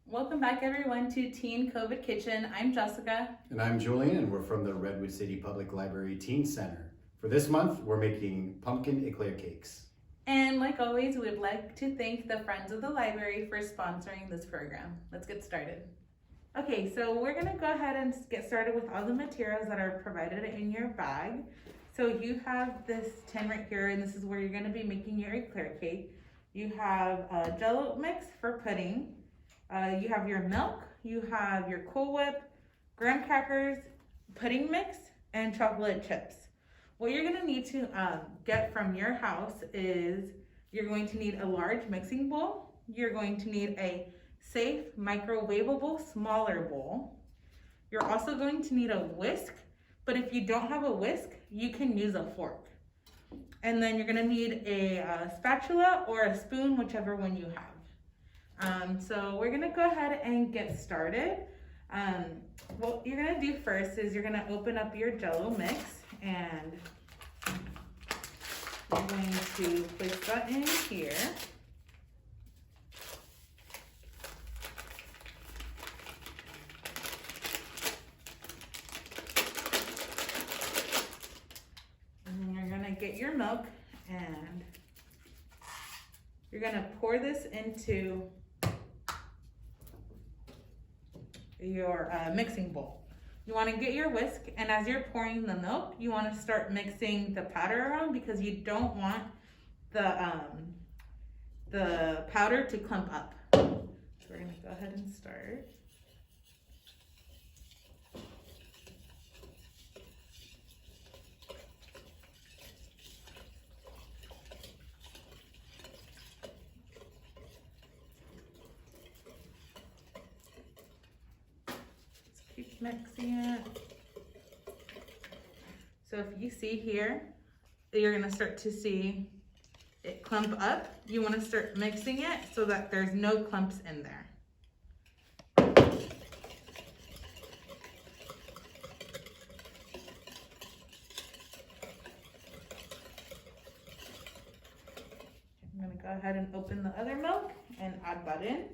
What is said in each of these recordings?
Welcome back everyone to Teen COVID Kitchen. I'm Jessica. And I'm Julian, and we're from the Redwood City Public Library Teen Center. For this month, we're making pumpkin eclair cakes. And like always, we would like to thank the Friends of the Library for sponsoring this program. Let's get started. Okay, so we're gonna go ahead and get started with all the materials that are provided in your bag. So you have this tin right here, and this is where you're gonna be making your eclair cake. You have a Jell-O mix for pudding. You have your milk, you have your Cool Whip, graham crackers, pudding mix, and chocolate chips. What you're gonna need to get from your house is you're going to need a large mixing bowl. You're going to need a safe microwavable smaller bowl. You're also going to need a whisk, but if you don't have a whisk, you can use a fork. And then you're gonna need a spatula or a spoon, whichever one you have. So we're gonna go ahead and get started. What you're gonna do first is you're gonna open up your Jell-O mix, and you're going to place that in here. And then you're gonna get your milk, and you're gonna pour this into your mixing bowl. You want to get your whisk, and as you're pouring the milk, you want to start mixing the powder around because you don't want the powder to clump up. So we're going to go ahead and start. Keep mixing it. So if you see here, you're gonna start to see it clump up. You wanna start mixing it so that there's no clumps in there. I'm gonna go ahead and open the other milk and add that in.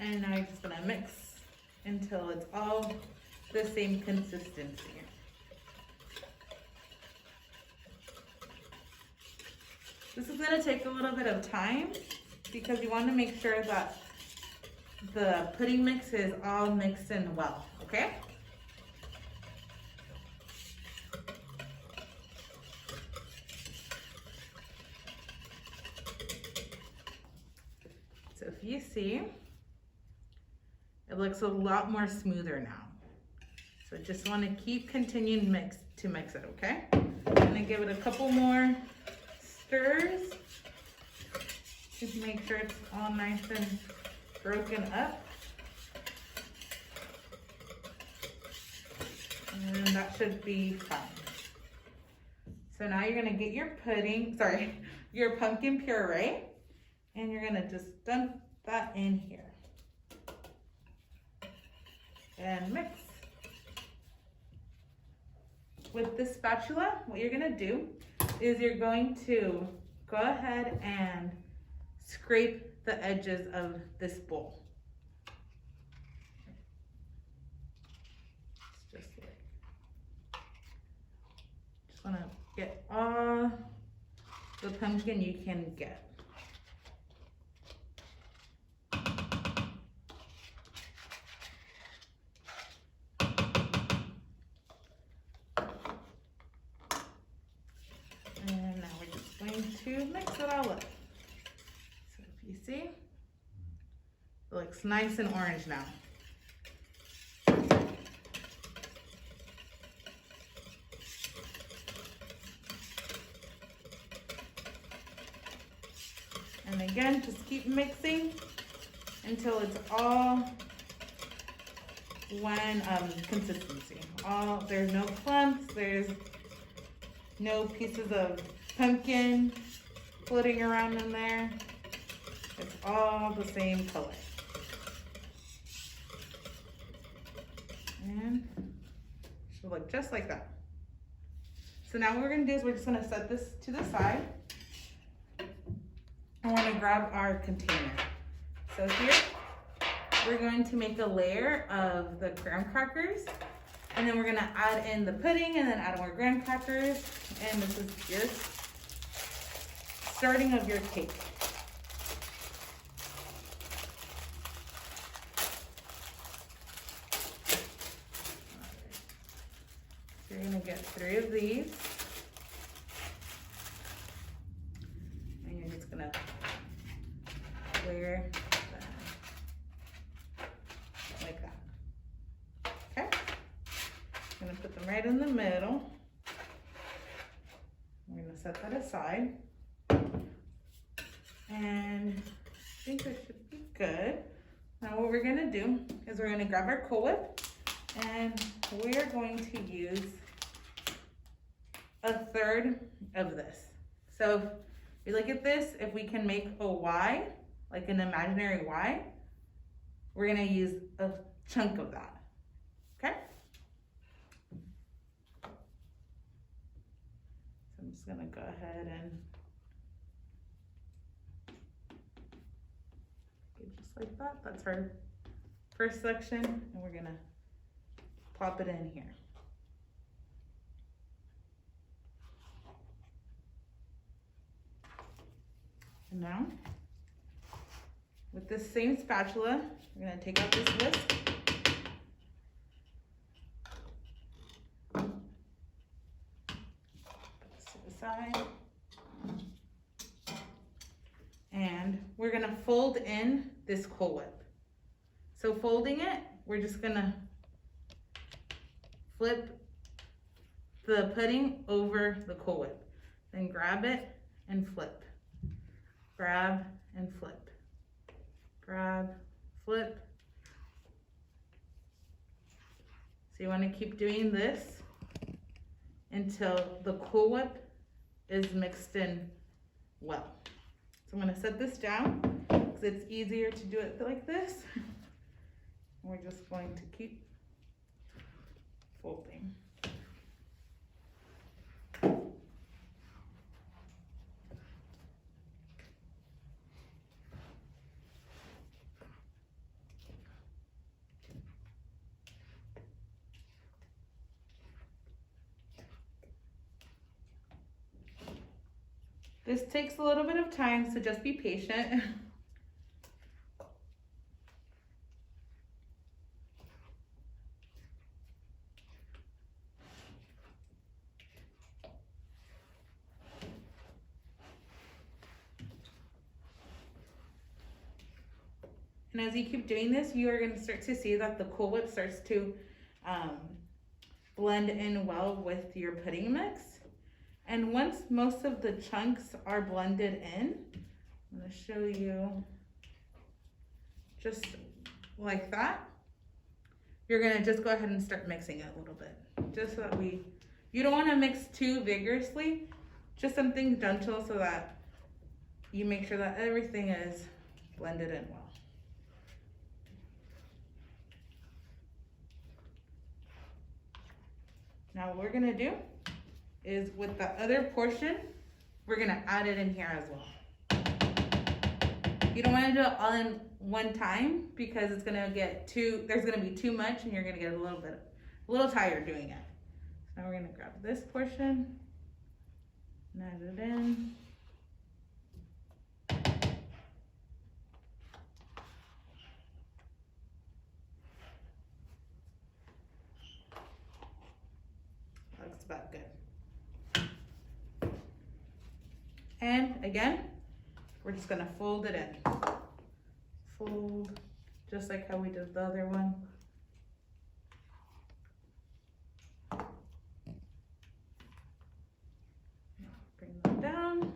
And now you're just gonna mix until it's all the same consistency. This is gonna take a little bit of time because you wanna make sure that the pudding mix is all mixed in well, okay? So if you see, it looks a lot more smoother now. So just want to keep continuing to mix it, okay? I'm gonna give it a couple more stirs. Just make sure it's all nice and broken up. And that should be fine. So now you're gonna get your your pumpkin puree, and you're gonna just dump that in here. And mix. With this spatula, what you're gonna do is you're going to go ahead and scrape the edges of this bowl. Just wanna get all the pumpkin you can get. To mix it all up. So if you see, it looks nice and orange now. And again, just keep mixing until it's all one consistency, there's no clumps, there's no pieces of pumpkin floating around in there. It's all the same color. And it should look just like that. So now what we're gonna do is we're just gonna set this to the side. I wanna grab our container. So here, we're going to make a layer of the graham crackers, and then we're gonna add in the pudding and then add more graham crackers. And this is your starting of your cake. So you're gonna get 3 of these. And you're just gonna layer like that. Okay? I'm gonna put them right in the middle. We're gonna set that aside. And I think that should be good. Now what we're gonna do is we're gonna grab our Cool Whip, and we are going to use 1/3 of this. So if you look at this, if we can make a Y, like an imaginary Y, we're gonna use a chunk of that, okay? So I'm just gonna go ahead and just like that. That's our first section, and we're gonna plop it in here. And now, with this same spatula, we're gonna take out this whisk. Put this to the side. And we're gonna fold in this Cool Whip. So folding it, we're just gonna flip the pudding over the Cool Whip. Then grab it and flip. Grab and flip. Grab, flip. So you wanna keep doing this until the Cool Whip is mixed in well. So I'm gonna set this down because it's easier to do it like this. We're just going to keep folding. This takes a little bit of time, so just be patient. And as you keep doing this, you are going to start to see that the Cool Whip starts to blend in well with your pudding mix. And once most of the chunks are blended in, I'm going to show you just like that. You're going to just go ahead and start mixing it a little bit. Just so that you don't want to mix too vigorously, just something gentle so that you make sure that everything is blended in well. Now what we're gonna do is with the other portion, we're gonna add it in here as well. You don't wanna do it all in one time because it's gonna get there's gonna be too much and you're gonna get a little tired doing it. So now we're gonna grab this portion and add it in. Looks about good. And again, we're just gonna fold it in. Fold, just like how we did the other one. Bring them down.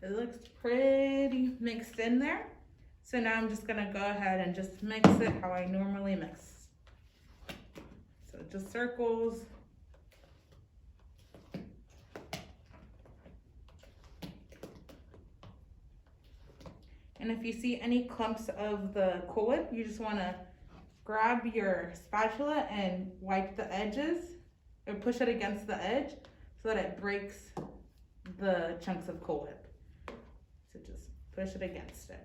It looks pretty mixed in there. So now I'm just gonna go ahead and just mix it how I normally mix. So just circles. And if you see any clumps of the Cool Whip, you just wanna grab your spatula and wipe the edges or push it against the edge so that it breaks the chunks of Cool Whip. So just push it against it.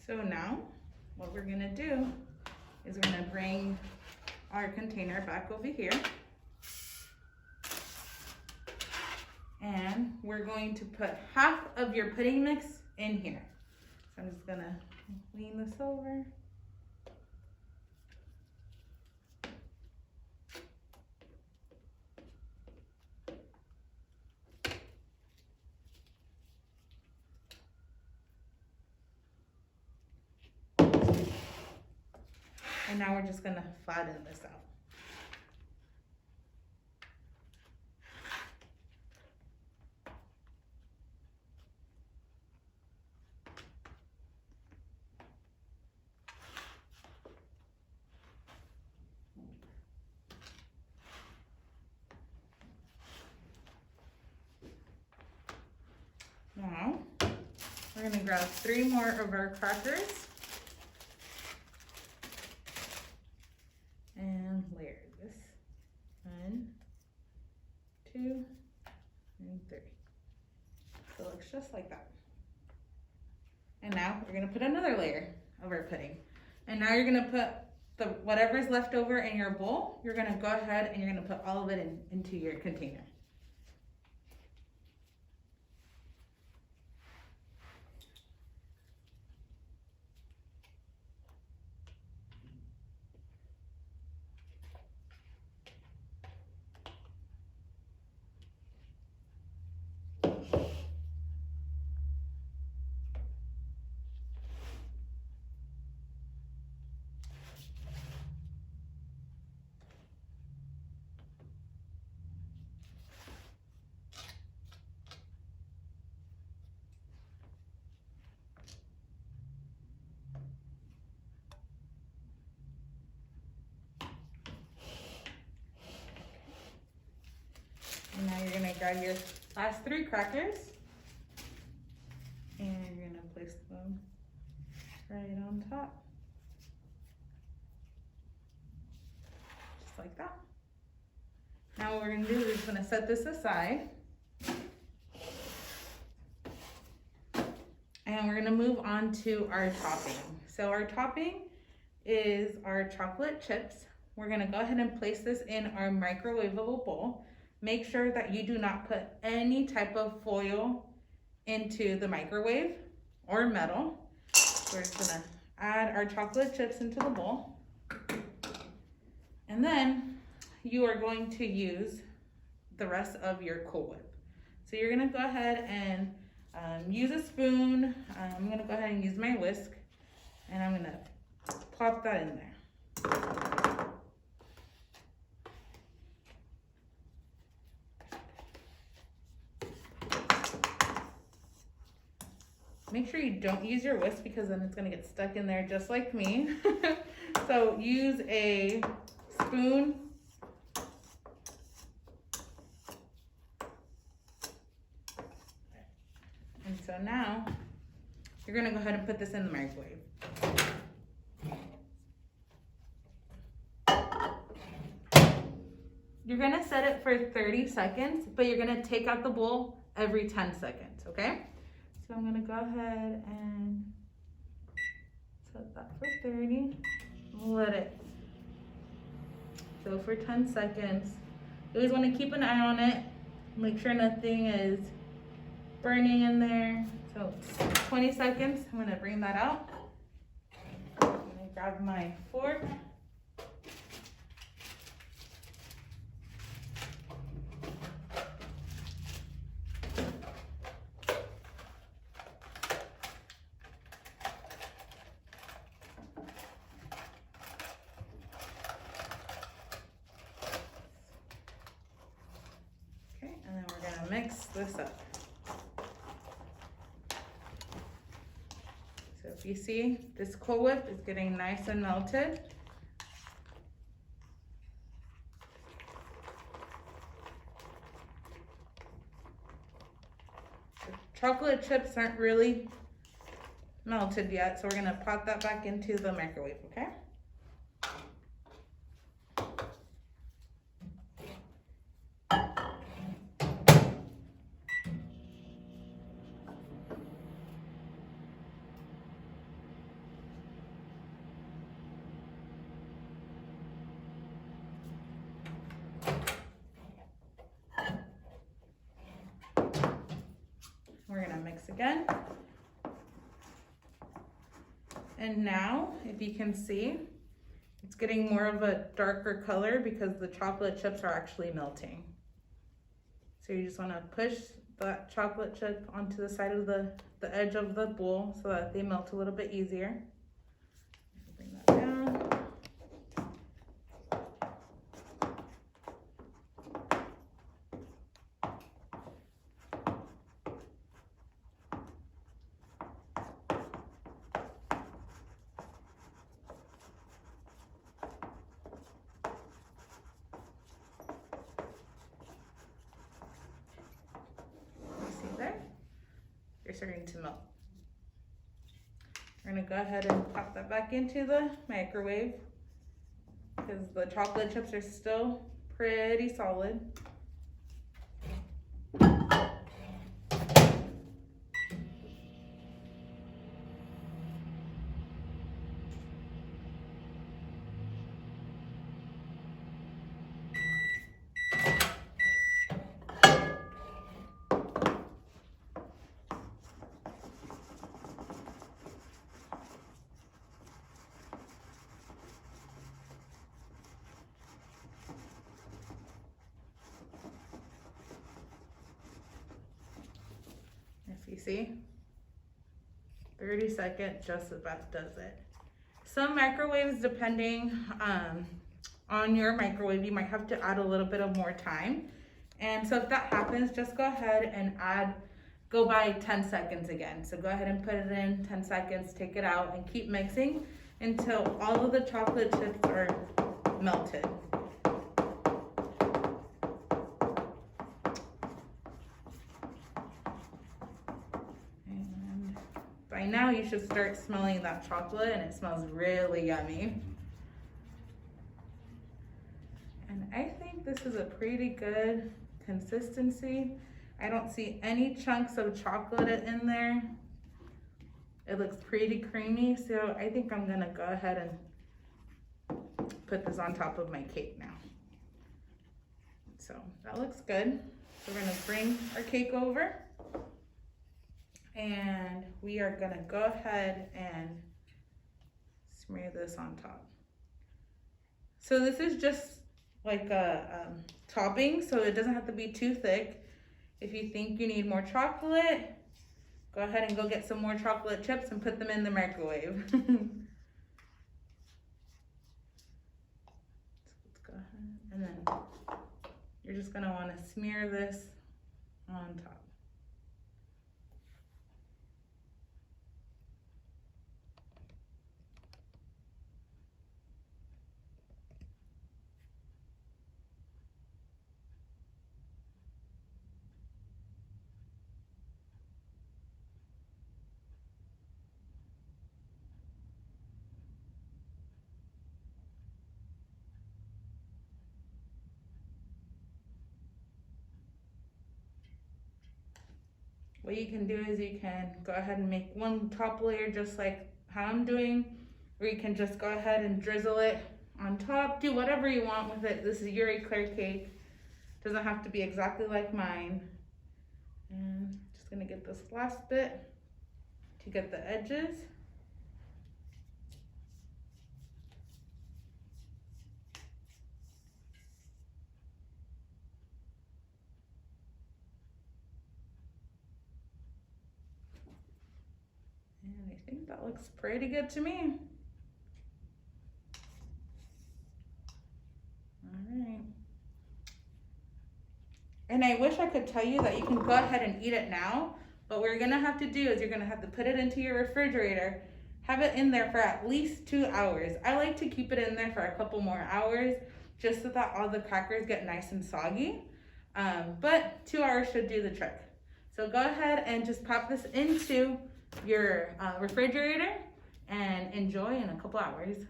So now what we're gonna do is we're gonna bring our container back over here. And we're going to put half of your pudding mix in here. So I'm just gonna lean this over. And now we're just gonna flatten this out. Now, we're gonna grab 3 more of our crackers and layer this. 1, 2, and 3. So it looks just like that. And now we're gonna put another layer of our pudding. And now you're gonna put whatever's left over in your bowl, you're gonna go ahead and you're gonna put all of it into your container. And now you're gonna grab your last 3 crackers and you're gonna place them right on top. Just like that. Now what we're gonna do is we're just gonna set this aside. And we're gonna move on to our topping. So our topping is our chocolate chips. We're gonna go ahead and place this in our microwavable bowl. Make sure that you do not put any type of foil into the microwave or metal. We're just gonna add our chocolate chips into the bowl. And then you are going to use the rest of your Cool Whip. So you're gonna go ahead and use a spoon. I'm gonna go ahead and use my whisk and I'm gonna plop that in there. Make sure you don't use your whisk because then it's gonna get stuck in there just like me. So use a spoon. And so now you're gonna go ahead and put this in the microwave. You're gonna set it for 30 seconds, but you're gonna take out the bowl every 10 seconds, okay? So I'm gonna go ahead and set that for 30. Let it go for 10 seconds. You always wanna keep an eye on it. Make sure nothing is burning in there. So 20 seconds, I'm gonna bring that out. I'm gonna grab my fork. Okay, and then we're gonna mix this up. So if you see, this Cool Whip is getting nice and melted. The chocolate chips aren't really melted yet, so we're gonna pop that back into the microwave, okay? We're gonna mix again. And now, if you can see, it's getting more of a darker color because the chocolate chips are actually melting. So you just wanna push that chocolate chip onto the side of the edge of the bowl so that they melt a little bit easier. Bring that down. You're starting to melt. We're gonna go ahead and pop that back into the microwave because the chocolate chips are still pretty solid. If you see, 30 seconds just about does it. Some microwaves, depending on your microwave, you might have to add a little bit of more time. And so if that happens, just go ahead and go by 10 seconds again. So go ahead and put it in 10 seconds, take it out, and keep mixing until all of the chocolate chips are melted. And by now you should start smelling that chocolate, and it smells really yummy. And I think this is a pretty good consistency. I don't see any chunks of chocolate in there. It looks pretty creamy, so I think I'm gonna go ahead and put this on top of my cake now. So that looks good. So we're gonna bring our cake over, and we are gonna go ahead and smear this on top. So this is just like a topping, so it doesn't have to be too thick. If you think you need more chocolate, go ahead and go get some more chocolate chips and put them in the microwave. Let's go ahead, and then you're just gonna wanna smear this on top. What you can do is you can go ahead and make one top layer just like how I'm doing, or you can just go ahead and drizzle it on top. Do whatever you want with it. This is your eclair cake. Doesn't have to be exactly like mine. And just gonna get this last bit to get the edges. And I think that looks pretty good to me. Alright. And I wish I could tell you that you can go ahead and eat it now, but what you're gonna have to do is you're gonna have to put it into your refrigerator, have it in there for at least 2 hours. I like to keep it in there for a couple more hours, just so that all the crackers get nice and soggy. But 2 hours should do the trick. So go ahead and just pop this into your refrigerator and enjoy in a couple hours.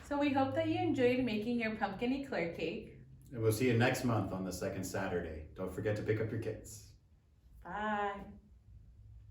So we hope that you enjoyed making your pumpkin eclair cake. And we'll see you next month on the second Saturday. Don't forget to pick up your kits. Bye.